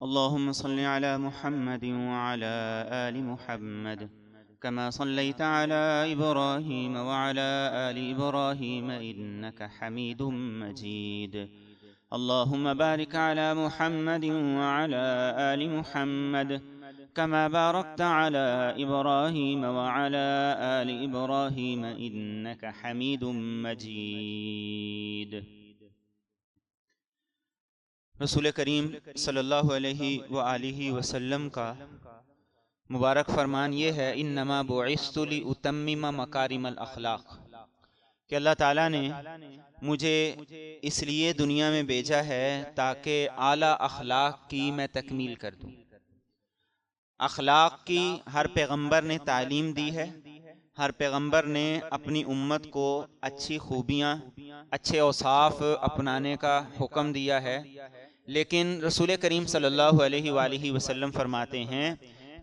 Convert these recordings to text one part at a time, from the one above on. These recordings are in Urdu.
اللهم صل على محمد وعلى آل محمد كما صليت على إبراهيم وعلى آل إبراهيم إنك حميد مجيد. اللهم بارك على محمد وعلى آل محمد كما باركت على إبراهيم وعلى آل إبراهيم إنك حميد مجيد. رسول کریم صلی اللہ علیہ وآلہ وسلم کا مبارک فرمان یہ ہے، انما بعثت لأتمم مکارم الاخلاق، کہ اللہ تعالیٰ نے مجھے اس لیے دنیا میں بھیجا ہے تاکہ اعلیٰ اخلاق کی میں تکمیل کر دوں۔ اخلاق کی ہر پیغمبر نے تعلیم دی ہے، ہر پیغمبر نے اپنی امت کو اچھی خوبیاں، اچھے اوصاف اپنانے کا حکم دیا ہے، لیکن رسول کریم صلی اللہ علیہ وآلہ وسلم فرماتے ہیں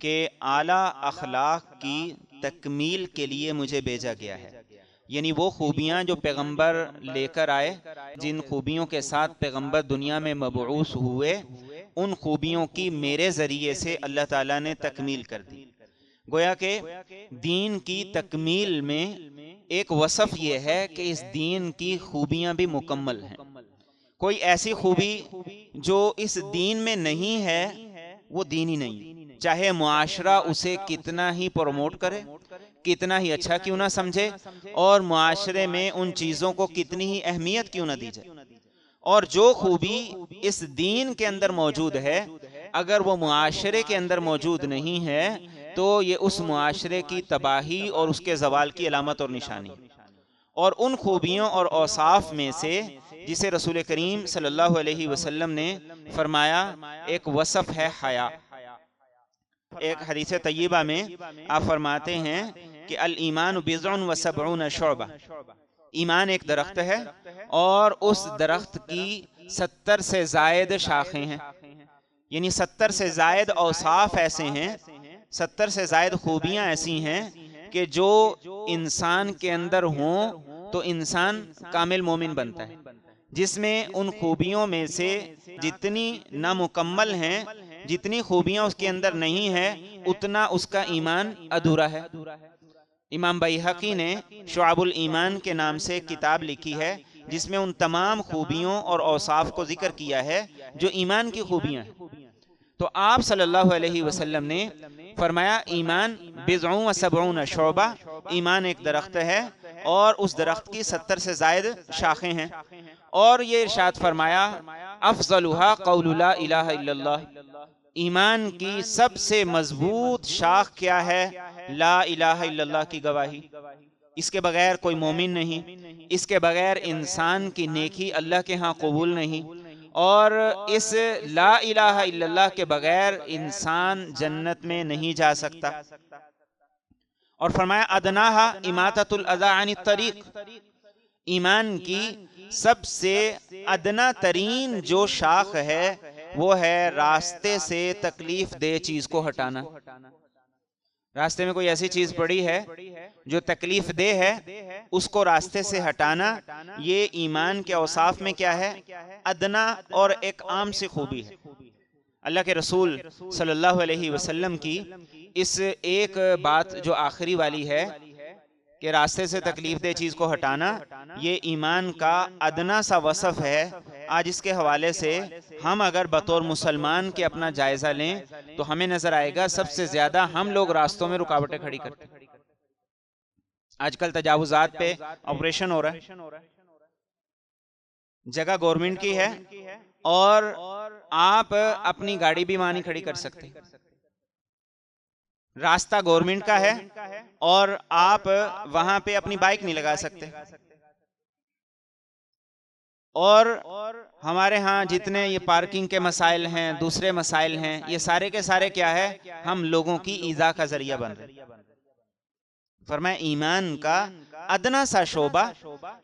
کہ اعلیٰ اخلاق کی تکمیل کے لیے مجھے بھیجا گیا ہے، یعنی وہ خوبیاں جو پیغمبر لے کر آئے، جن خوبیوں کے ساتھ پیغمبر دنیا میں مبعوث ہوئے، ان خوبیوں کی میرے ذریعے سے اللہ تعالیٰ نے تکمیل کر دی۔ گویا کہ دین کی تکمیل میں ایک وصف یہ ہے کہ اس دین کی خوبیاں بھی مکمل ہیں۔ کوئی ایسی خوبی جو اس دین میں نہیں ہے وہ دین ہی نہیں، چاہے معاشرہ اسے کتنا ہی پروموٹ کرے، کتنا ہی اچھا کیوں نہ سمجھے، اور معاشرے میں ان چیزوں کو کتنی ہی اہمیت کیوں نہ دی جائے، اور جو خوبی اس دین کے اندر موجود ہے اگر وہ معاشرے کے اندر موجود نہیں ہے تو یہ اس معاشرے کی تباہی اور اس کے زوال کی علامت اور نشانی ہے۔ اور ان خوبیوں اور اوصاف میں سے جسے رسول کریم صلی اللہ علیہ وسلم نے فرمایا ایک وصف ہے حیا۔ ایک حدیث طیبہ میں آپ فرماتے ہیں کہ الایمان بضع و سبعون شعبہ، ایمان ایک درخت ہے اور اس درخت کی 70 سے زائد شاخیں ہیں، یعنی 70 سے زائد اوصاف ایسے ہیں، 70 سے زائد خوبیاں ایسی ہیں کہ جو انسان کے اندر ہوں تو انسان کامل مومن بنتا ہے، جس میں ان خوبیوں میں سے جتنی نامکمل ہیں، جتنی خوبیاں اس کے اندر نہیں ہیں، اتنا اس کا ایمان ادھورا ہے۔ امام بیہقی نے شعب الایمان کے نام سے کتاب لکھی ہے جس میں ان تمام خوبیوں اور اوصاف کو ذکر کیا ہے جو ایمان کی خوبیاں ہیں۔ تو آپ صلی اللہ علیہ وسلم نے فرمایا ایمان بضع و سبعون شعبہ، ایمان ایک درخت ہے اور اس درخت کی 70 سے زائد شاخیں ہیں، اور یہ ارشاد فرمایا افضلها قول لا الہ الا اللہ، ایمان کی سب سے مضبوط شاخ کیا ہے؟ لا الہ الا اللہ کی گواہی۔ اس کے بغیر کوئی مومن نہیں، اس کے بغیر انسان کی نیکی اللہ کے ہاں قبول نہیں، اور اس لا الہ الا اللہ کے بغیر انسان جنت میں نہیں جا سکتا۔ اور فرمایا ادناہا اماطۃ الاذی عن الطریق، ایمان کی سب سے ادنا ترین جو شاخ ہے وہ ہے راستے سے تکلیف دہ چیز کو ہٹانا۔ راستے میں کوئی ایسی چیز پڑی ہے جو تکلیف دہ ہے، اس کو راستے سے ہٹانا، یہ ایمان کے اوصاف میں کیا ہے؟ ادنا اور ایک عام سی خوبی ہے۔ اللہ کے رسول صلی اللہ علیہ وسلم کی اس ایک بات جو آخری والی ہے کہ راستے سے تکلیف دہ چیز کو ہٹانا، یہ ایمان کا ادنا سا وصف ہے۔ آج اس کے حوالے سے ہم اگر بطور مسلمان کے اپنا جائزہ لیں تو ہمیں نظر آئے گا سب سے زیادہ ہم لوگ راستوں میں رکاوٹیں کھڑی کرتے ہیں۔ آج کل تجاوزات پہ آپریشن ہو رہا ہے، جگہ گورنمنٹ کی ہے اور آپ اپنی گاڑی بھی وہاں نہیں کھڑی کر سکتے، راستہ گورنمنٹ کا ہے اور آپ وہاں پہ اپنی بائک نہیں لگا سکتے۔ اور ہمارے ہاں جتنے یہ پارکنگ کے مسائل ہیں، دوسرے مسائل ہیں، یہ سارے کے سارے کیا ہے؟ ہم لوگوں کی ایذا کا ذریعہ بن رہے ہیں۔ فرمایا ایمان کا ادنا سا شعبہ،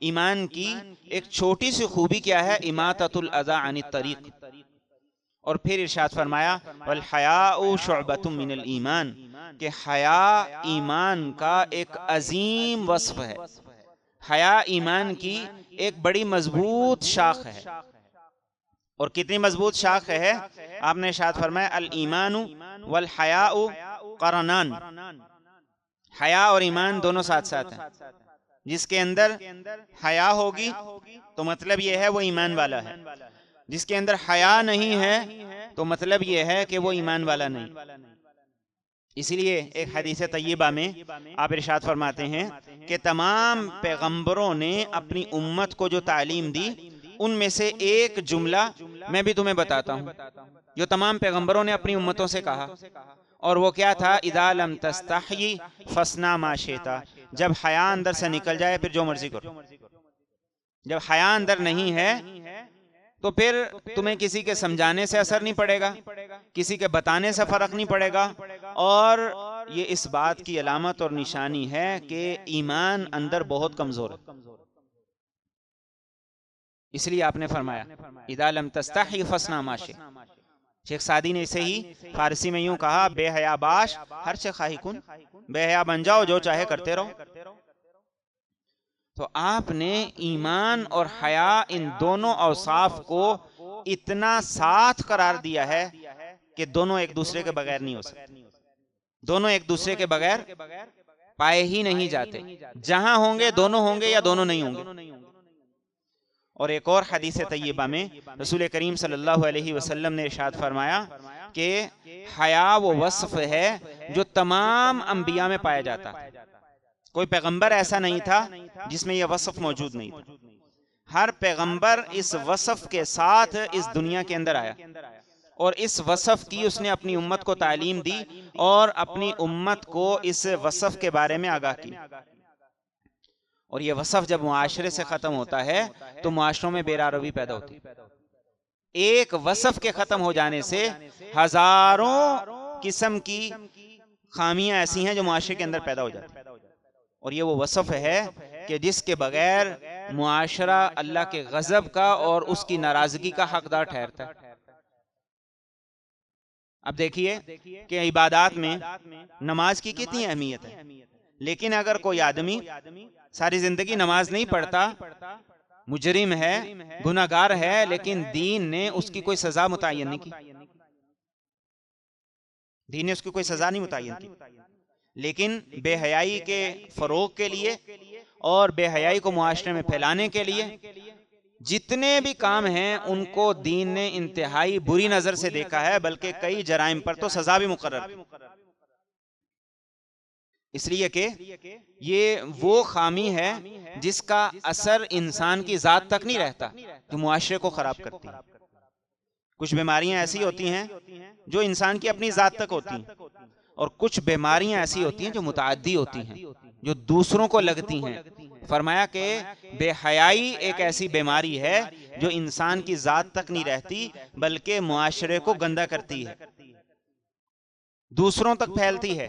ایمان کی ایک چھوٹی سی خوبی کیا ہے؟ اماطۃ الاذی عن الطریق۔ اور پھر ارشاد فرمایا والحیاء شعبۃ من الایمان، کہ حیا ایمان کا ایک عظیم وصف ہے، حیا ایمان کی ایک بڑی مضبوط شاخ ہے۔ اور کتنی مضبوط شاخ ہے. آپ نے ارشاد فرمایا الایمان والحیاء قرنان، حیا اور ایمان دونوں ساتھ ساتھ ہیں. جس کے اندر حیا ہوگی تو مطلب یہ ہے وہ ایمان والا ہے، جس کے اندر حیا نہیں ہے تو مطلب یہ ہے کہ وہ ایمان والا نہیں. اسی لیے ایک حدیث طیبہ میں آپ ارشاد فرماتے ہیں کہ تمام پیغمبروں نے اپنی امت کو جو تعلیم دی ان میں سے ایک جملہ میں بھی تمہیں بتاتا ہوں جو تمام پیغمبروں نے اپنی امتوں سے کہا، اور وہ کیا تھا؟ اذا لم تستحی فاصنع ما شئت، جب حیا اندر سے نکل جائے پھر جو مرضی کرو. جب حیا اندر نہیں ہے تو پھر تمہیں کسی کے سمجھانے سے اثر نہیں پڑے گا، کسی کے بتانے سے فرق نہیں پڑے گا، اور یہ اس بات کی علامت اور نشانی ہے کہ ایمان اندر بہت کمزور ہے. اس لیے آپ نے فرمایا اذا لم تستحی فاصنع ما شئت. شیخ سعدی نے اسے ہی فارسی میں یوں کہا بے حیا باش ہر چه خواہی کن، بے حیا بن جاؤ جو چاہے کرتے رہو. تو آپ نے ایمان اور حیا ان دونوں اوصاف کو اتنا ساتھ قرار دیا ہے کہ دونوں ایک دوسرے کے بغیر نہیں ہو سکتے، دونوں ایک دوسرے کے بغیر پائے ہی نہیں جاتے. جہاں ہوں گے دونوں ہوں گے یا دونوں نہیں ہوں گے. اور ایک اور حدیث طیبہ میں رسول کریم صلی اللہ علیہ وسلم نے ارشاد فرمایا کہ حیا وہ وصف ہے جو تمام انبیاء میں پایا جاتا ہے. کوئی پیغمبر ایسا نہیں تھا جس میں یہ وصف موجود نہیں تھا. ہر پیغمبر اس وصف کے ساتھ اس دنیا کے اندر آیا اور اس وصف کی اس نے اپنی امت کو تعلیم دی اور اپنی امت کو اس وصف کے بارے میں آگاہ کی. اور یہ وصف جب معاشرے سے ختم ہوتا ہے تو معاشروں میں بیراروی پیدا ہوتی ہے. ایک وصف کے ختم ہو جانے سے ہزاروں قسم کی خامیاں ایسی ہیں جو معاشرے کے اندر پیدا ہو جاتی ہیں. اور یہ وہ وصف ہے کہ جس کے بغیر معاشرہ اللہ کے غضب کا اور اس کی ناراضگی کا حقدار ٹھہرتا ہے. اب دیکھیے کہ عبادات میں نماز کی کتنی اہمیت ہے، لیکن اگر کوئی آدمی ساری زندگی نماز نہیں پڑھتا، مجرم ہے، گناہگار ہے، لیکن دین نے اس کی کوئی سزا متعین نہیں کی، دین نے اس کی کوئی سزا نہیں متعین کی، لیکن بے حیائی کے فروغ کے لیے اور بے حیائی کو معاشرے میں پھیلانے کے لیے جتنے بھی کام ہیں ان کو دین نے انتہائی بری نظر سے دیکھا ہے، بلکہ کئی جرائم پر تو سزا بھی مقرر کی. اس لیے کہ یہ وہ خامی ہے جس کا اثر انسان کی ذات تک نہیں رہتا، جو معاشرے کو خراب کرتی ہے. کچھ بیماریاں ایسی ہوتی ہیں جو انسان کی اپنی ذات تک ہوتی ہیں، اور کچھ بیماریاں ایسی ہوتی ہیں جو متعدی ہوتی ہیں، جو دوسروں کو لگتی ہیں. فرمایا کہ بے حیائی ایک ایسی بیماری ہے جو انسان کی ذات تک نہیں رہتی بلکہ معاشرے کو گندا کرتی ہے، دوسروں تک پھیلتی ہے.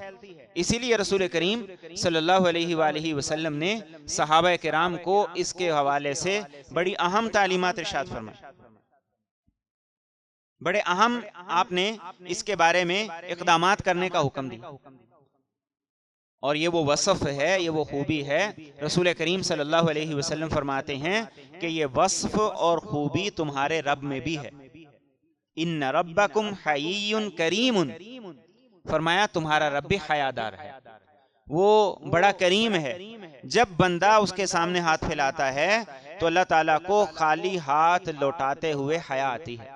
اسی لیے رسول کریم صلی اللہ علیہ وآلہ وسلم نے صحابہ کرام کو اس کے حوالے سے بڑی اہم تعلیمات ارشاد فرمائے. بڑے اہم آپ نے اس کے بارے میں اقدامات کرنے کا حکم دیا. اور یہ وہ وصف ہے، یہ وہ خوبی ہے. رسول کریم صلی اللہ علیہ وسلم فرماتے ہیں کہ یہ وصف اور خوبی تمہارے رب میں بھی ہے. ان ربکم حیی کریم، فرمایا تمہارا رب بھی حیادار ہے، وہ بڑا کریم ہے. جب بندہ اس کے سامنے ہاتھ پھیلاتا ہے تو اللہ تعالیٰ کو خالی ہاتھ لوٹاتے ہوئے حیا آتی ہے.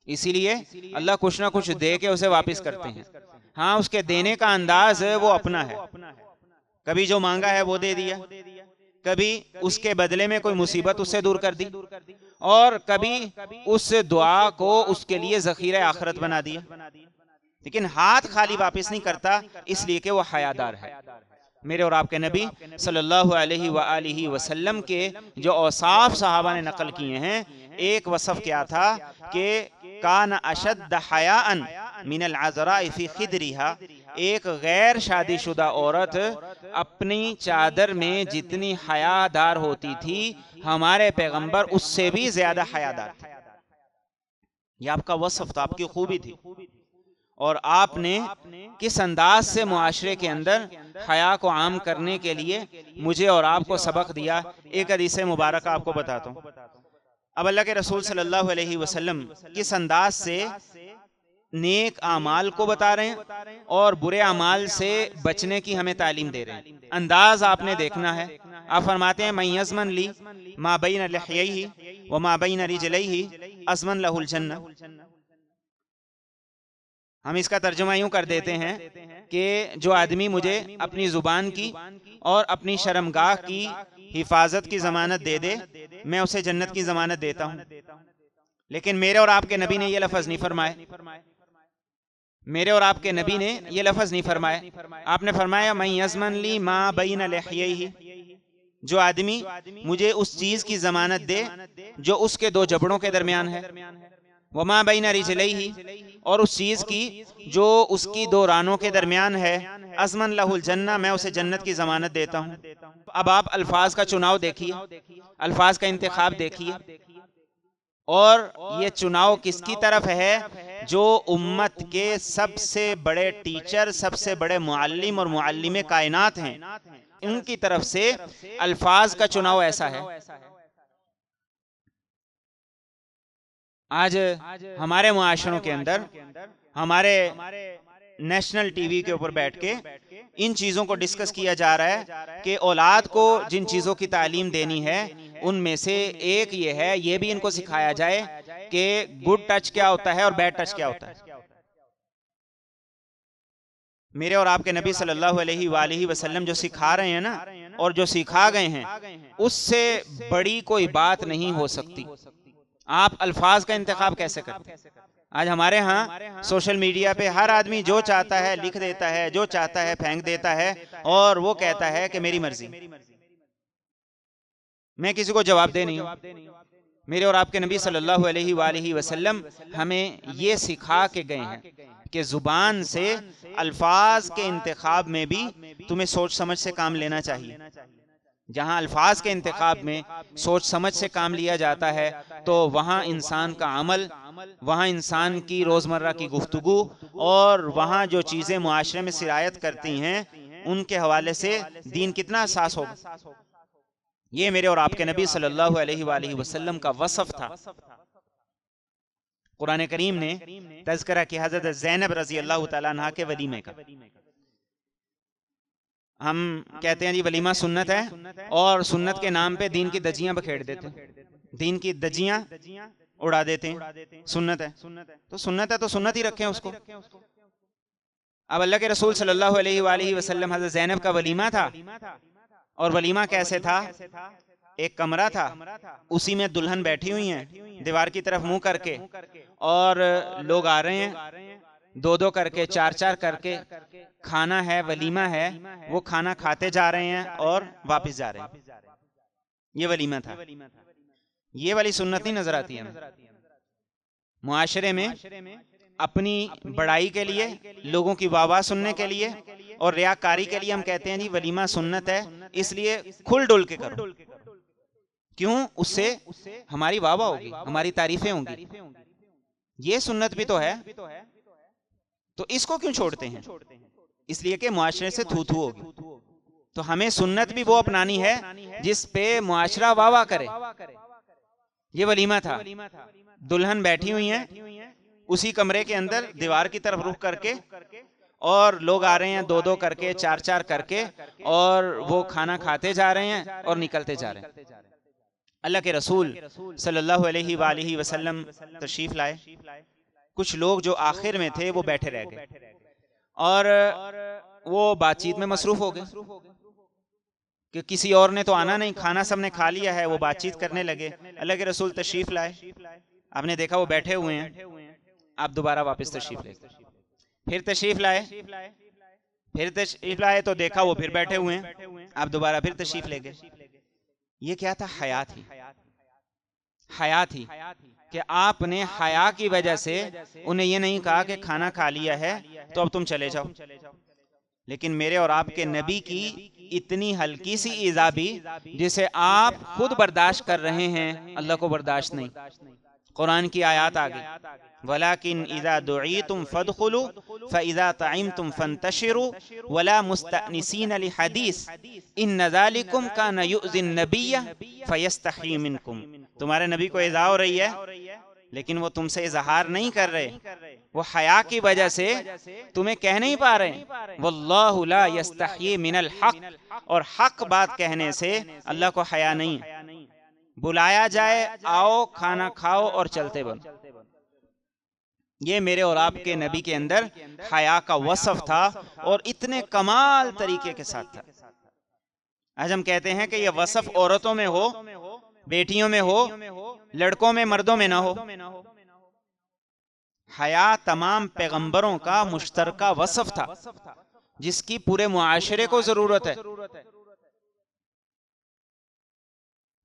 اسی لیے اللہ کچھ نہ کچھ دے کے اسے واپس کرتے ہیں. ہاں، اس کے دینے کا انداز وہ اپنا ہے. کبھی جو مانگا ہے وہ دے دیا، کبھی اس کے بدلے میں کوئی مصیبت اس سے دور کر دی، اور کبھی اس دعا کو اس کے لیے ذخیرہ آخرت بنا دیا. لیکن ہاتھ خالی واپس نہیں کرتا، اس لیے کہ وہ حیادار ہے. میرے اور آپ کے نبی صلی اللہ علیہ وآلہ وسلم کے جو اوصاف صحابہ نے نقل کیے ہیں، ایک وصف کیا تھا کہ کان اشد حیاء من العذراء فی خدرہا، ایک غیر شادی شدہ عورت اپنی چادر میں جتنی حیادار ہوتی تھی، ہمارے پیغمبر اس سے بھی زیادہ حیادار تھے. یہ آپ کا وصف تھا، آپ کی خوبی تھی. اور آپ نے کس انداز سے معاشرے کے اندر حیا کو عام کرنے کے لیے مجھے اور آپ کو سبق دیا. ایک حدیث مبارکہ آپ کو بتاتا ہوں. اب اللہ کے رسول صلی اللہ علیہ وسلم کس انداز سے نیک اعمال کو بتا رہے ہیں اور برے اعمال سے بچنے کی ہمیں تعلیم دے رہے ہیں. انداز آپ نے دیکھنا ہے. آپ فرماتے ہیں من یضمن لی ما بین لحییہ وما بین رجلیہ اضمن لہ الجنہ. ہم اس کا ترجمہ یوں کر دیتے ہیں کہ جو آدمی مجھے اپنی زبان کی اور اپنی شرمگاہ کی حفاظت کی ضمانت دے دے میں اسے جنت کی ضمانت دیتا ہوں. لیکن میرے اور آپ کے نبی نے یہ لفظ نہیں فرمائے. میرے اور آپ کے نبی نے یہ لفظ نہیں فرمائے. آپ نے فرمایا من یضمن لی ما بین لحییہ، جو آدمی مجھے اس چیز کی ضمانت دے جو اس کے دو جبڑوں کے درمیان ہے، وما بین رجلیہ، اور اس چیز کی جو اس کی دو رانوں کے درمیان ہے، اضمن لہ الجنہ، میں اسے جنت کی ضمانت دیتا ہوں. اب آپ الفاظ کا چناؤ دیکھیے، الفاظ کا انتخاب دیکھیے، اور یہ چناؤ کس کی طرف ہے؟ جو امت کے سب سے بڑے ٹیچر، سب سے بڑے معلم اور معلم کائنات ہیں، ان کی طرف سے الفاظ کا چناؤ ایسا ہے. آج ہمارے معاشروں کے اندر ہمارے نیشنل ٹی وی کے اوپر بیٹھ کے ان چیزوں کو ڈسکس کیا جا رہا ہے کہ اولاد کو جن چیزوں کی تعلیم دینی ہے ان میں سے ایک یہ ہے، یہ بھی ان کو سکھایا جائے کہ گڈ ٹچ کیا ہوتا ہے اور بیڈ ٹچ کیا ہوتا ہے. میرے اور آپ کے نبی صلی اللہ علیہ وآلہ وسلم جو سکھا رہے ہیں نا، اور جو سکھا گئے ہیں، اس سے بڑی کوئی بات نہیں ہو سکتی. آپ الفاظ کا انتخاب کیسے کرتے ہیں؟ آج ہمارے ہاں سوشل میڈیا پہ ہر آدمی جو چاہتا ہے لکھ دیتا ہے، جو چاہتا ہے پھینک دیتا ہے، اور وہ کہتا ہے کہ میری مرضی. میں کسی کو جواب دے نہیں ہوں. میرے اور آپ کے نبی صلی اللہ علیہ وآلہ وسلم ہمیں یہ سکھا کے گئے ہیں کہ زبان سے الفاظ کے انتخاب میں بھی تمہیں سوچ سمجھ سے کام لینا چاہیے. جہاں الفاظ کے انتخاب میں سوچ سمجھ سے کام لیا جاتا ہے تو وہاں انسان کا عمل، وہاں انسان کی روزمرہ کی گفتگو، اور وہاں جو چیزیں معاشرے میں سرایت کرتی ہیں ان کے حوالے سے دین کتنا حساس ہوگا. یہ میرے اور آپ کے نبی صلی اللہ علیہ وآلہ وسلم کا وصف تھا. قرآن کریم نے تذکرہ کیا حضرت زینب رضی اللہ تعالیٰ عنہ کے ولیمے کا. ہم کہتے ہیں جی ولیمہ سنت ہے، اور سنت کے نام پہ دین کی دجیاں بکھیڑ دیتے ہیں، دین کی دجیاں اڑا دیتے ہیں. سنت ہے تو سنت ہے تو سنت ہی رکھیں اس کو. اب اللہ کے رسول صلی اللہ علیہ وآلہ وسلم حضرت زینب کا ولیمہ تھا، اور ولیمہ کیسے تھا؟ ایک کمرہ تھا، اسی میں دلہن بیٹھی ہوئی ہیں دیوار کی طرف منہ کر کے، اور لوگ آ رہے ہیں دو دو کر کے، چار چار کر کے. کھانا ہے، ولیمہ ہے، وہ کھانا کھاتے جا رہے ہیں اور واپس جا رہے ہیں. یہ ولیمہ تھا. یہ والی سنت نہیں نظر آتی ہے معاشرے میں. اپنی بڑائی کے لیے، لوگوں کی واہ واہ سننے کے لیے اور ریاکاری کے لیے ہم کہتے ہیں جی ولیمہ سنت ہے، اس لیے کھل ڈول کے کرو. کیوں؟ اس سے ہماری واہ واہ ہوگی، ہماری تعریفیں ہوں گی. یہ سنت بھی تو ہے، تو اس کو کیوں چھوڑتے ہیں؟ اس لیے کہ معاشرے سے تھو تھو ہوگی. تو ہمیں سنت بھی وہ اپنانی ہے جس پہ معاشرہ واہ واہ کرے. یہ ولیمہ تھا، دلہن بیٹھی ہوئی ہیں اسی کمرے کے اندر دیوار کی طرف رخ کر کے، اور لوگ آ رہے ہیں دو دو کر کے، چار چار کر کے، اور وہ کھانا کھاتے جا رہے ہیں اور نکلتے جا رہے ہیں. اللہ کے رسول صلی اللہ علیہ وآلہ وسلم تشریف لائے. کچھ لوگ جو آخر میں تھے وہ بیٹھے رہ گئے، اور وہ بات چیت میں مصروف ہو گئے کہ کسی اور نے تو آنا نہیں، کھانا سب نے کھا لیا ہے. وہ بات چیت کرنے لگے. اللہ کے رسول تشریف لائے، آپ نے دیکھا وہ بیٹھے ہوئے ہیں، آپ دوبارہ واپس تشریف لے گئے. پھر تشریف لائے تو دیکھا وہ پھر بیٹھے ہوئے ہیں، آپ دوبارہ پھر تشریف لے گئے. یہ کیا تھا؟ حیا تھی کہ آپ نے حیا کی وجہ سے انہیں یہ نہیں کہا کہ کھانا کھا لیا ہے تو اب تم چلے جاؤ. لیکن میرے اور آپ کے نبی کی اتنی ہلکی سی ایذا بھی جسے آپ خود برداشت کر رہے ہیں، اللہ کو برداشت نہیں. قرآن کی آیات آگئی، وَلَكِنْ إِذَا دُعِيتُمْ فَادْخُلُوا فَإِذَا طَعِمْتُمْ فَانْتَشِرُوا وَلَا مُسْتَأْنِسِينَ لِحَدِيثٍ إِنَّ ذَلِكُمْ كَانَ يُؤْذِي النَّبِيَّ فَيَسْتَحْيِي مِنْكُمْ تمہارے نبی کو ایذا ہو رہی ہے لیکن وہ تم سے اظہار نہیں کر رہے، وہ حیا کی وجہ سے تمہیں کہہ نہیں پا رہے. واللہ لا یستحیی من الحق، اور حق بات کہنے سے اللہ کو حیا نہیں. بلایا جائے آؤ کھانا کھاؤ اور چلتے بنو. یہ میرے اور آپ کے نبی کے اندر حیا کا وصف تھا اور اتنے کمال طریقے کے ساتھ تھا. آج ہم کہتے ہیں کہ یہ وصف عورتوں میں ہو، بیٹیوں میں ہو، لڑکوں میں مردوں میں نہ ہو. حیا تمام پیغمبروں کا مشترکہ وصف تھا جس کی پورے معاشرے کو ضرورت ہے،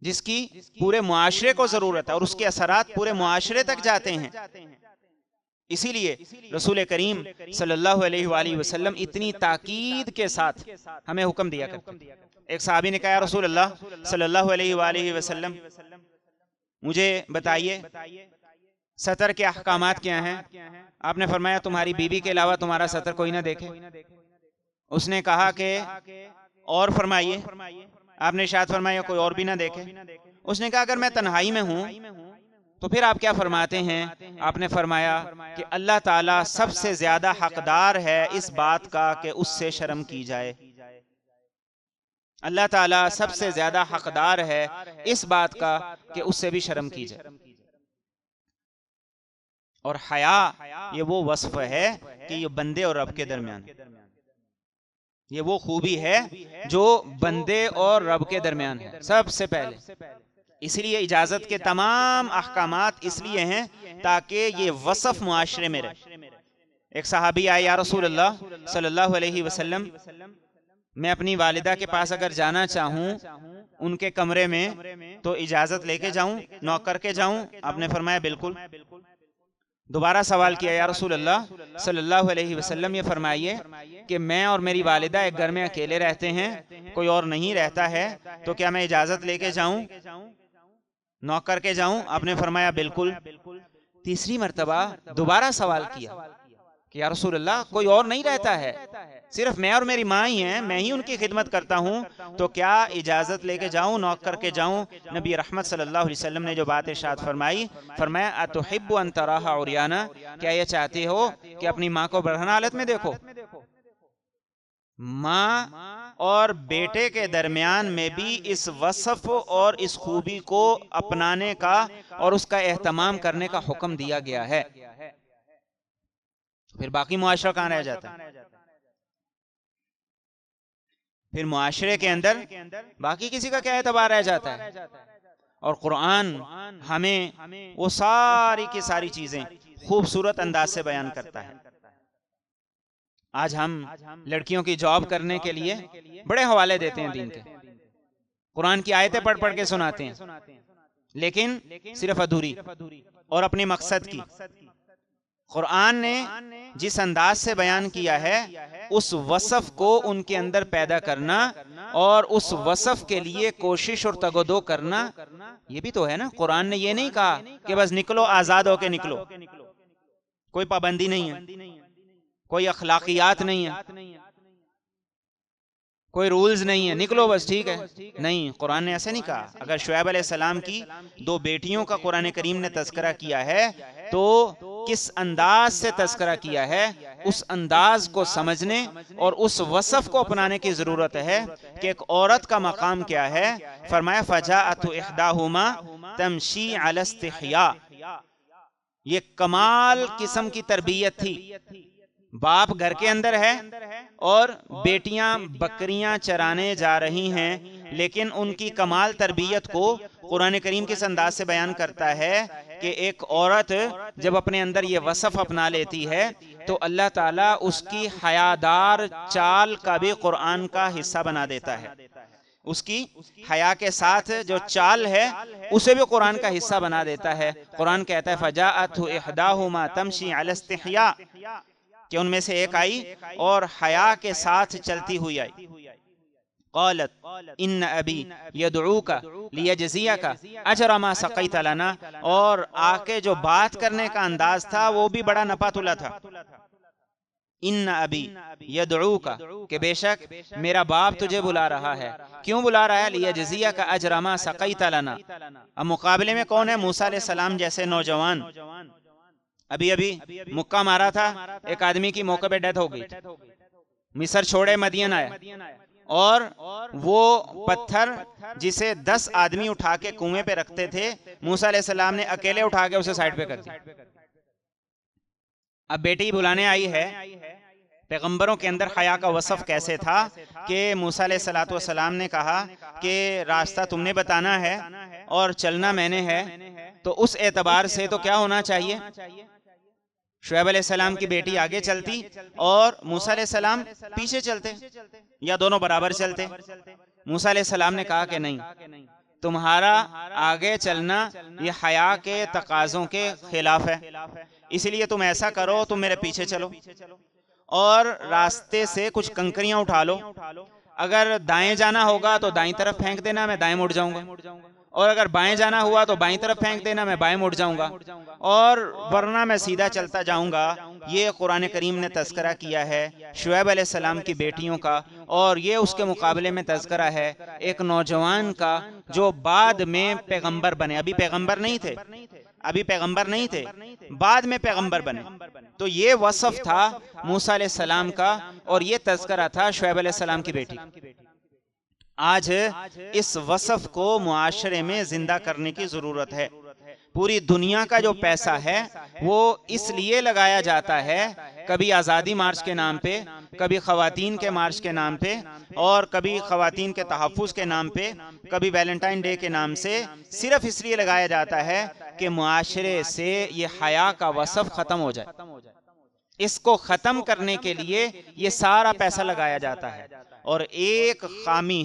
جس کی پورے معاشرے کو ضرورت ہے، اور اس کے اثرات پورے معاشرے تک جاتے ہیں. اسی لیے رسول کریم صلی اللہ علیہ وآلہ وسلم اتنی تاکید کے ساتھ ہمیں حکم دیا کرتے. ایک صحابی نے کہا یا رسول اللہ صلی اللہ علیہ وآلہ وسلم مجھے بتائیے سطر کے احکامات کیا ہیں. آپ نے فرمایا تمہاری بیوی کے علاوہ تمہارا سطر کوئی نہ دیکھے. اس نے کہا کہ اور فرمائیے. آپ نے ارشاد فرمایا کوئی اور بھی نہ دیکھے. اس نے کہا اگر میں تنہائی میں ہوں تو پھر آپ کیا فرماتے ہیں؟ آپ نے فرمایا کہ اللہ تعالیٰ سب سے زیادہ حقدار ہے اس بات کا کہ اس سے شرم کی جائے. اللہ تعالیٰ سب سے زیادہ حقدار ہے اس بات کا کہ اس سے بھی شرم کی جائے. اور حیا یہ وہ وصف ہے کہ یہ بندے اور رب کے درمیان، یہ وہ خوبی ہے جو بندے اور رب کے درمیان ہے سب سے پہلے. اس لیے اجازت کے تمام احکامات اس لیے ہیں تاکہ یہ وصف معاشرے میں رہے. ایک صحابی آئے یا رسول اللہ صلی اللہ علیہ وسلم میں اپنی والدہ کے پاس اگر جانا چاہوں ان کے کمرے میں تو اجازت لے کے جاؤں، نوک کر کے جاؤں؟ آپ نے فرمایا بالکل. دوبارہ سوال کیا یا رسول اللہ صلی اللہ علیہ وسلم یہ فرمائیے کہ میں اور میری والدہ ایک گھر میں اکیلے رہتے ہیں، کوئی اور نہیں رہتا ہے، تو کیا میں اجازت لے کے جاؤں، نوک کر کے جاؤں؟ آپ نے فرمایا بالکل. تیسری مرتبہ دوبارہ سوال کیا کہ یا رسول اللہ کوئی اور نہیں رہتا ہے، صرف میں اور میری ماں ہی ہیں، میں ہی ان کی خدمت کرتا ہوں، تو کیا اجازت لے کے جاؤں، نوک کر کے جاؤں؟ نبی رحمت صلی اللہ علیہ وسلم نے جو بات ارشاد فرمائی، فرمایا اتحب ان تراها عریانا، کیا یہ چاہتے ہو کہ اپنی ماں کو برہنہ حالت میں دیکھو؟ ماں اور بیٹے کے درمیان میں بھی اس وصف اور اس خوبی کو اپنانے کا اور اس کا اہتمام کرنے کا حکم دیا گیا ہے. پھر باقی معاشرہ کہاں رہ جاتا ہے؟ پھر معاشرے کے اندر باقی کسی کا کیا اعتبار رہ جاتا ہے؟ اور قرآن ہمیں وہ ساری کی ساری چیزیں خوبصورت انداز سے بیان کرتا ہے. آج ہم لڑکیوں کی جاب کرنے کے لیے بڑے حوالے دیتے ہیں دین کے، قرآن کی آیتیں پڑھ پڑھ کے سناتے ہیں، لیکن صرف ادھوری اور اپنے مقصد کی. قرآن نے جس انداز سے بیان کیا ہے اس وصف کو ان کے اندر پیدا کرنا اور اس وصف کے لیے کوشش اور تگودو کرنا، یہ بھی تو ہے نا. قرآن نے یہ نہیں کہا کہ بس نکلو آزاد ہو کے نکلو، کوئی پابندی نہیں ہے، کوئی اخلاقیات نہیں ہے، کوئی رولز نہیں ہے، نکلو بس ٹھیک ہے. نہیں، قرآن نے ایسے نہیں کہا. اگر شعیب علیہ السلام کی دو بیٹیوں کا قرآن کریم نے تذکرہ کیا ہے تو کس انداز سے تذکرہ کیا ہے، اس انداز کو سمجھنے اور اس وصف کو اپنانے کی ضرورت ہے کہ ایک عورت کا مقام کیا ہے. فرمایا فجاءت احداہما تمشی علی استحیاء. یہ کمال قسم کی تربیت تھی. باپ گھر کے اندر ہے اور بیٹیاں بکریاں چرانے جا رہی ہیں، لیکن ان کی کمال تربیت کو قرآن کریم کس انداز سے بیان کرتا ہے کہ ایک عورت جب اپنے اندر یہ وصف اپنا لیتی ہے تو اللہ تعالیٰ اس کی حیادار چال کا بھی قرآن کا حصہ بنا دیتا ہے. اس کی حیا کے ساتھ جو چال ہے اسے بھی قرآن کا حصہ بنا دیتا ہے. قرآن کہتا ہے فجاءت احداہما تمشی علی استحیاء، کہ ان میں سے ایک آئی اور حیا کے ساتھ چلتی ہوئی آئی. قالت ان ابی یدعوک لیجزیک اجر ما سقیت لنا، اور آ کے جو بات کرنے کا انداز تھا وہ بھی بڑا نپا تلا تھا. ان ابی یدعوک، کہ بے شک میرا باپ تجھے بلا رہا ہے. کیوں بلا رہا ہے؟ لیجزیک اجر ما سقیت لنا. اب مقابلے میں کون ہے؟ موسیٰ علیہ السلام جیسے نوجوان. ابھی مکہ مارا تھا، ایک آدمی کی موقع پہ ڈیتھ ہو گئی، مصر چھوڑے مدین آیا، اور وہ پتھر جسے 10 آدمی اٹھا کے کنویں پہ رکھتے تھے، موسیٰ علیہ السلام نے اکیلے اٹھا کے اسے سائڈ پہ کر دیا. اب بیٹی بلانے آئی ہے. پیغمبروں کے اندر حیا کا وصف کیسے تھا کہ موسیٰ علیہ السلام نے کہا کہ راستہ تم نے بتانا ہے اور چلنا میں نے ہے، تو اس اعتبار سے تو کیا ہونا چاہیے؟ شعیب علیہ السلام کی بیٹی آگے چلتی اور موسیٰ علیہ السلام پیچھے چلتے، یا دونوں برابر چلتے. موسیٰ علیہ السلام نے کہا کہ نہیں، تمہارا آگے چلنا یہ حیا کے تقاضوں کے خلاف ہے، اس لیے تم ایسا کرو، تم میرے پیچھے چلو اور راستے سے کچھ کنکریاں اٹھا لو. اگر دائیں جانا ہوگا تو دائیں طرف پھینک دینا، میں دائیں مڑ جاؤں گا، اور اگر بائیں جانا ہوا تو بائیں طرف پھینک دینا، میں بائیں مڑ جاؤں گا، اور ورنہ میں سیدھا چلتا جاؤں گا. یہ قرآن کریم نے تذکرہ کیا ہے شعیب علیہ السلام کی بیٹیوں کا، اور یہ اس کے مقابلے میں تذکرہ ہے ایک نوجوان کا جو بعد میں پیغمبر بنے. ابھی پیغمبر نہیں تھے، بعد میں پیغمبر بنے. تو یہ وصف تھا موسیٰ علیہ السلام کا، اور یہ تذکرہ تھا شعیب علیہ السلام کی بیٹی. آج اس وصف کو معاشرے میں زندہ کرنے کی ضرورت ہے. پوری دنیا کا جو پیسہ ہے وہ اس لیے لگایا جاتا ہے، کبھی آزادی مارچ کے نام پہ، کبھی خواتین کے مارچ کے نام پہ، اور کبھی خواتین کے تحفظ کے نام پہ، کبھی ویلنٹائن ڈے کے نام سے، صرف اس لیے لگایا جاتا ہے کہ معاشرے سے یہ حیا کا وصف ختم ہو جائے. اس کو ختم کرنے کے لیے یہ سارا پیسہ لگایا جاتا ہے. اور ایک خامی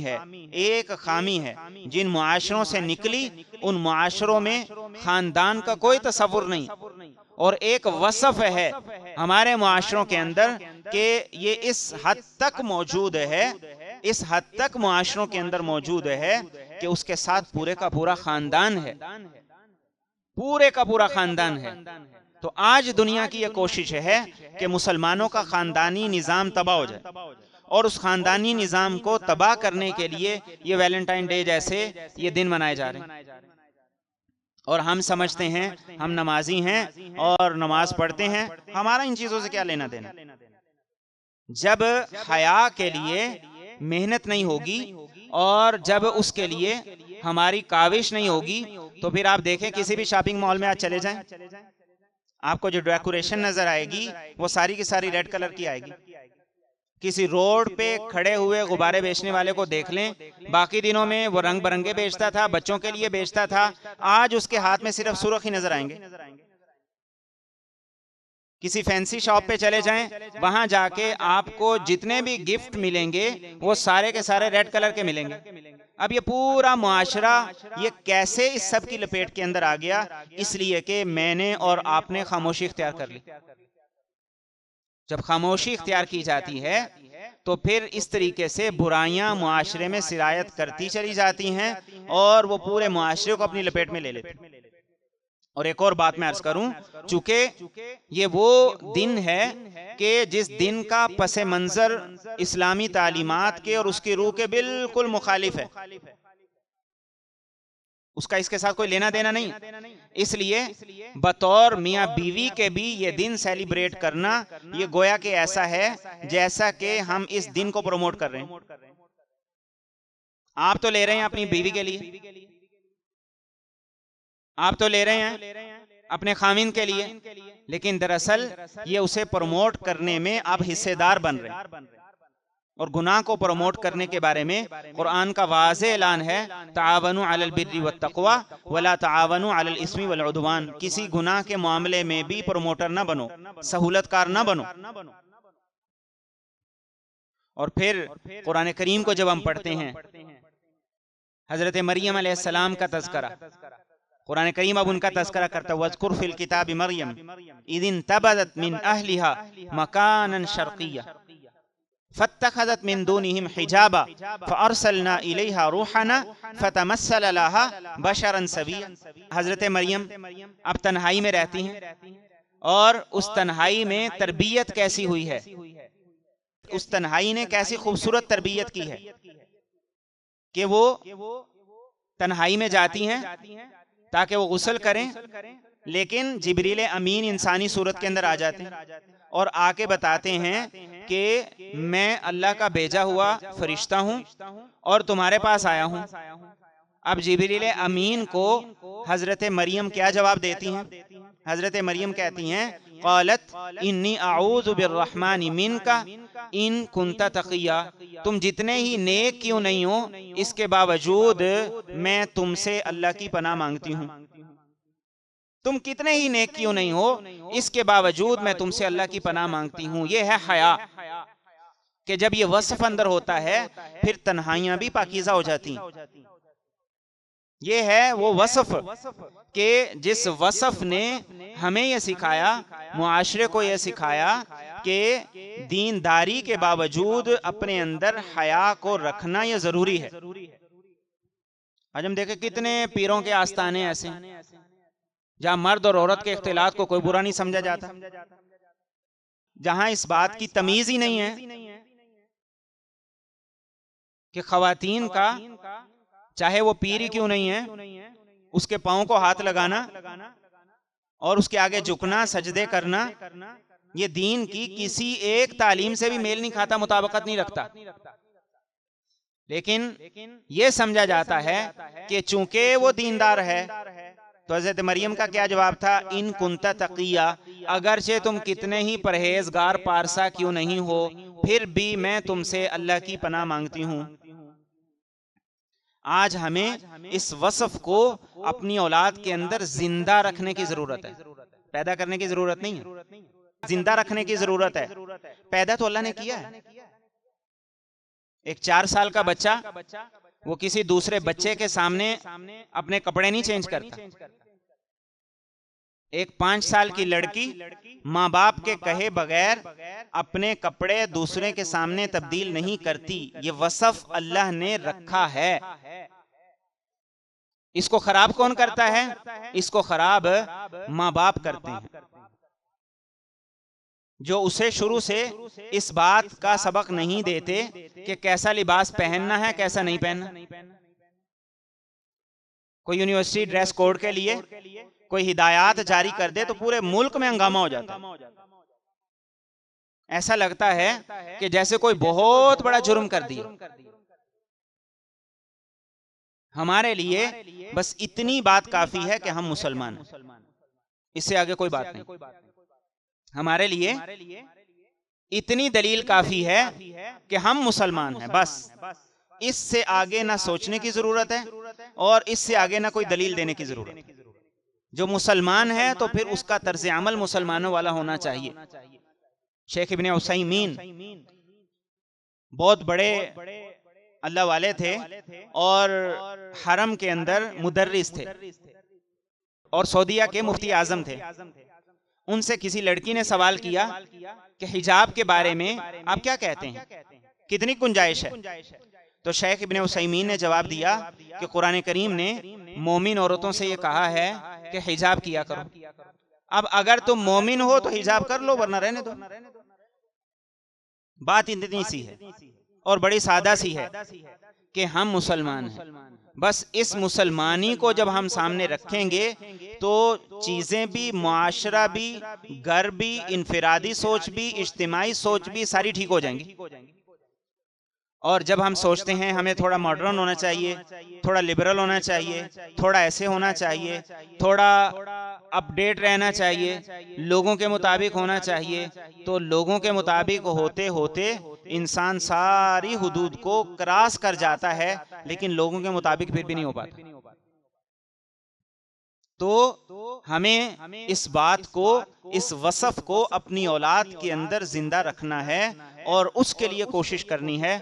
ہے جن معاشروں سے نکلی، ان معاشروں میں خاندان کا کوئی تصور نہیں، اور ایک وصف ہے ہمارے معاشروں کے اندر کہ یہ اس حد تک موجود ہے، اس حد تک معاشروں کے اندر موجود ہے کہ اس کے ساتھ پورے کا پورا خاندان ہے، پورے کا پورا خاندان ہے. تو آج دنیا کی یہ کوشش ہے کہ مسلمانوں کا خاندانی نظام تباہ ہو جائے، اور اس خاندانی نظام کو تباہ کرنے کے لیے یہ ویلنٹائن ڈے جیسے یہ دن منائے جا رہے ہیں. اور ہم سمجھتے ہیں ہم نمازی ہیں اور نماز پڑھتے ہیں، ہمارا ان چیزوں سے کیا لینا دینا. جب حیا کے لیے محنت نہیں ہوگی اور جب اس کے لیے ہماری کاوش نہیں ہوگی، تو پھر آپ دیکھیں کسی بھی شاپنگ مال میں آج چلے جائیں، آپ کو جو ڈیکوریشن نظر آئے گی وہ ساری کی ساری ریڈ کلر کی آئے گی. کسی روڈ پہ کھڑے ہوئے غبارے بیچنے والے کو دیکھ لیں، باقی دنوں میں وہ رنگ برنگے بیچتا تھا، بچوں کے لیے بیچتا تھا، آج اس کے ہاتھ میں صرف سرخ ہی نظر آئیں گے. کسی فینسی شاپ پہ چلے جائیں، وہاں جا کے آپ کو جتنے بھی گفٹ ملیں گے وہ سارے کے سارے ریڈ کلر کے ملیں گے. اب یہ پورا معاشرہ یہ کیسے اس سب کی لپیٹ کے اندر آ گیا؟ اس لیے کہ میں نے اور آپ نے خاموشی اختیار کر لی. جب خاموشی اختیار کی جاتی ہے تو پھر اس طریقے سے برائیاں معاشرے میں سرایت کرتی چلی جاتی ہیں اور وہ پورے معاشرے کو اپنی لپیٹ میں لے لیتے ہیں. اور ایک اور بات میں عرض کروں، چونکہ یہ وہ دن ہے کہ جس دن کا پس منظر اسلامی تعلیمات کے اور اس کی روح کے بالکل مخالف ہے، اس کا اس کے ساتھ کوئی لینا دینا نہیں. اس لیے بطور میاں بیوی کے بھی یہ دن سیلیبریٹ کرنا یہ گویا کہ ایسا ہے جیسا کہ ہم اس دن کو پروموٹ کر رہے ہیں. آپ تو لے رہے ہیں اپنی بیوی کے لیے، آپ تو لے رہے ہیں اپنے خامن کے لیے، لیکن دراصل یہ اسے پروموٹ کرنے میں آپ حصے دار بن رہے ہیں. اور گناہ کو پروموٹ کرنے کے بارے میں قرآن کا واضح اعلان ہے، تعاونوا علی البر والتقوی ولا تعاونوا علی الاسم والعدوان. کسی گناہ کے معاملے میں بھی پروموٹر نہ بنو، سہولت کار نہ بنو. اور پھر قرآن کریم کو جب ہم پڑھتے ہیں، حضرت مریم علیہ السلام کا تذکرہ، قرآن کریم اب ان کا تذکرہ کرتا ہے، وَاذْكُرْ فِي الْكِتَابِ مَرْيَمَ إِذِ انْتَبَذَتْ مِنْ أَهْلِهَا مَكَانًا شَرْقِيًّا فَاتَّخَذَتْ مِنْ دُونِهِمْ حِجَابًا فَأَرْسَلْنَا إِلَيْهَا رُوحَنَا فَتَمَثَّلَ لَهَا بَشَرًا سَوِيًّا. حضرت مریم اب تنہائی میں رہتی ہیں، اور اس تنہائی میں تربیت کیسی ہوئی ہے؟ اس تنہائی نے کیسی خوبصورت تربیت کی ہے کہ وہ تنہائی میں جاتی ہیں تاکہ وہ غسل کریں، لیکن جبریل امین انسانی صورت کے اندر آ جاتے ہیں اور آ کے بتاتے ہیں کہ میں اللہ کا بھیجا ہوا فرشتہ ہوں اور تمہارے پاس آیا ہوں۔ اب جبریل امین کو حضرت مریم کیا جواب دیتی ہیں؟ حضرت مریم کہتی ہیں قالت انی اعوذ بالرحمن منک ان کنت تقیا، تم جتنے ہی نیک کیوں نہیں ہو اس کے باوجود میں تم سے اللہ کی پناہ مانگتی ہوں۔ تم کتنے ہی نیک کیوں نہیں ہو اس کے باوجود میں تم سے اللہ کی پناہ مانگتی ہوں۔ یہ ہے حیا کہ جب یہ وصف اندر ہوتا ہے پھر تنہائیاں بھی پاکیزہ ہو جاتی ہیں۔ یہ ہے وہ وصف کہ جس وصف نے ہمیں یہ سکھایا، معاشرے کو یہ سکھایا کہ دینداری کے باوجود اپنے اندر حیا کو رکھنا یہ ضروری ہے۔ آج ہم دیکھیں کتنے پیروں کے آستانے ایسے ہیں جہاں مرد اور عورت کے اختلاط کو کوئی برا نہیں سمجھا جاتا، جہاں اس بات کی تمیز ہی نہیں ہے کہ خواتین کا چاہے وہ پیر ہی کیوں نہیں ہے اس کے پاؤں کو ہاتھ لگانا اور اس کے آگے جھکنا، سجدے کرنا، یہ دین کی کسی ایک تعلیم سے بھی میل نہیں کھاتا، مطابقت نہیں رکھتا۔ لیکن یہ سمجھا جاتا ہے کہ چونکہ وہ دیندار ہے تو حضرت مریم کا کیا جواب تھا؟ ان کنت تقیہ، اگرچہ تم کتنے ہی پرہیزگار پارسا کیوں نہیں ہو پھر بھی میں تم سے اللہ کی پناہ مانگتی ہوں۔ آج ہمیں اس وصف کو اپنی اولاد کے اندر زندہ رکھنے کی ضرورت ہے، پیدا کرنے کی ضرورت نہیں ہے، زندہ رکھنے کی ضرورت ہے۔ پیدا تو اللہ نے کیا ہے۔ ایک 4 سال کا بچہ وہ کسی دوسرے بچے کے سامنے اپنے کپڑے نہیں چینج کرتا۔ ایک 5 سال کی لڑکی ماں باپ کے کہے بغیر اپنے کپڑے دوسرے کے سامنے تبدیل نہیں کرتی۔ یہ وصف اللہ نے رکھا ہے۔ اس کو خراب کون کرتا ہے؟ اس کو خراب ماں باپ کرتے ہیں، جو اسے شروع سے اس بات کا سبق نہیں دیتے کہ کیسا لباس پہننا ہے کیسا نہیں پہننا۔ کوئی یونیورسٹی ڈریس کوڈ کے لیے کوئی ہدایات جاری کر دے تو پورے ملک میں ہنگامہ ہو جاتا ہے۔ ایسا لگتا ہے کہ جیسے کوئی بہت بڑا جرم کر دیا۔ ہمارے لیے بس اتنی بات کافی ہے کہ ہم مسلمان ہیں، اس سے آگے کوئی بات نہیں۔ ہمارے لیے اتنی دلیل کافی ہے کہ ہم مسلمان ہیں، بس اس سے آگے نہ سوچنے کی ضرورت ہے اور اس سے آگے نہ کوئی دلیل دینے کی ضرورت ہے۔ جو مسلمان ہے تو پھر اس کا طرز عمل مسلمانوں والا ہونا چاہیے۔ شیخ ابن عثیمین بہت بڑے اللہ والے تھے اور حرم کے اندر مدرس تھے اور سعودیہ کے مفتی اعظم تھے۔ ان سے کسی لڑکی نے سوال کیا کہ حجاب کے بارے میں آپ کیا کہتے ہیں، کتنی گنجائش ہے؟ تو شیخ ابن عثیمین نے جواب دیا کہ قرآن کریم نے مومن عورتوں سے یہ کہا ہے کہ حجاب کیا کرو۔ اب اگر تم مومن ہو تو حجاب کر لو ورنہ رہنے دو۔ بات اتنی سی ہے اور بڑی سادہ سی ہے کہ ہم مسلمان ہیں۔ بس اس مسلمانی کو جب ہم سامنے رکھیں گے تو چیزیں بھی، معاشرہ بھی، گھر بھی، انفرادی سوچ بھی، اجتماعی سوچ بھی ساری ٹھیک ہو جائیں گی۔ اور جب ہم سوچتے ہیں ہمیں تھوڑا ماڈرن ہونا چاہیے، تھوڑا لبرل ہونا چاہیے، تھوڑا ایسے ہونا چاہیے، تھوڑا اپ ڈیٹ رہنا چاہیے، لوگوں کے مطابق ہونا چاہیے، تو لوگوں کے مطابق ہوتے ہوتے انسان ساری حدود کو کراس کر جاتا ہے، لیکن لوگوں کے مطابق پھر بھی نہیں ہو پاتا۔ تو ہمیں اس بات کو، اس وصف کو اپنی اولاد کے اندر زندہ رکھنا ہے اور اس کے لیے کوشش کرنی ہے۔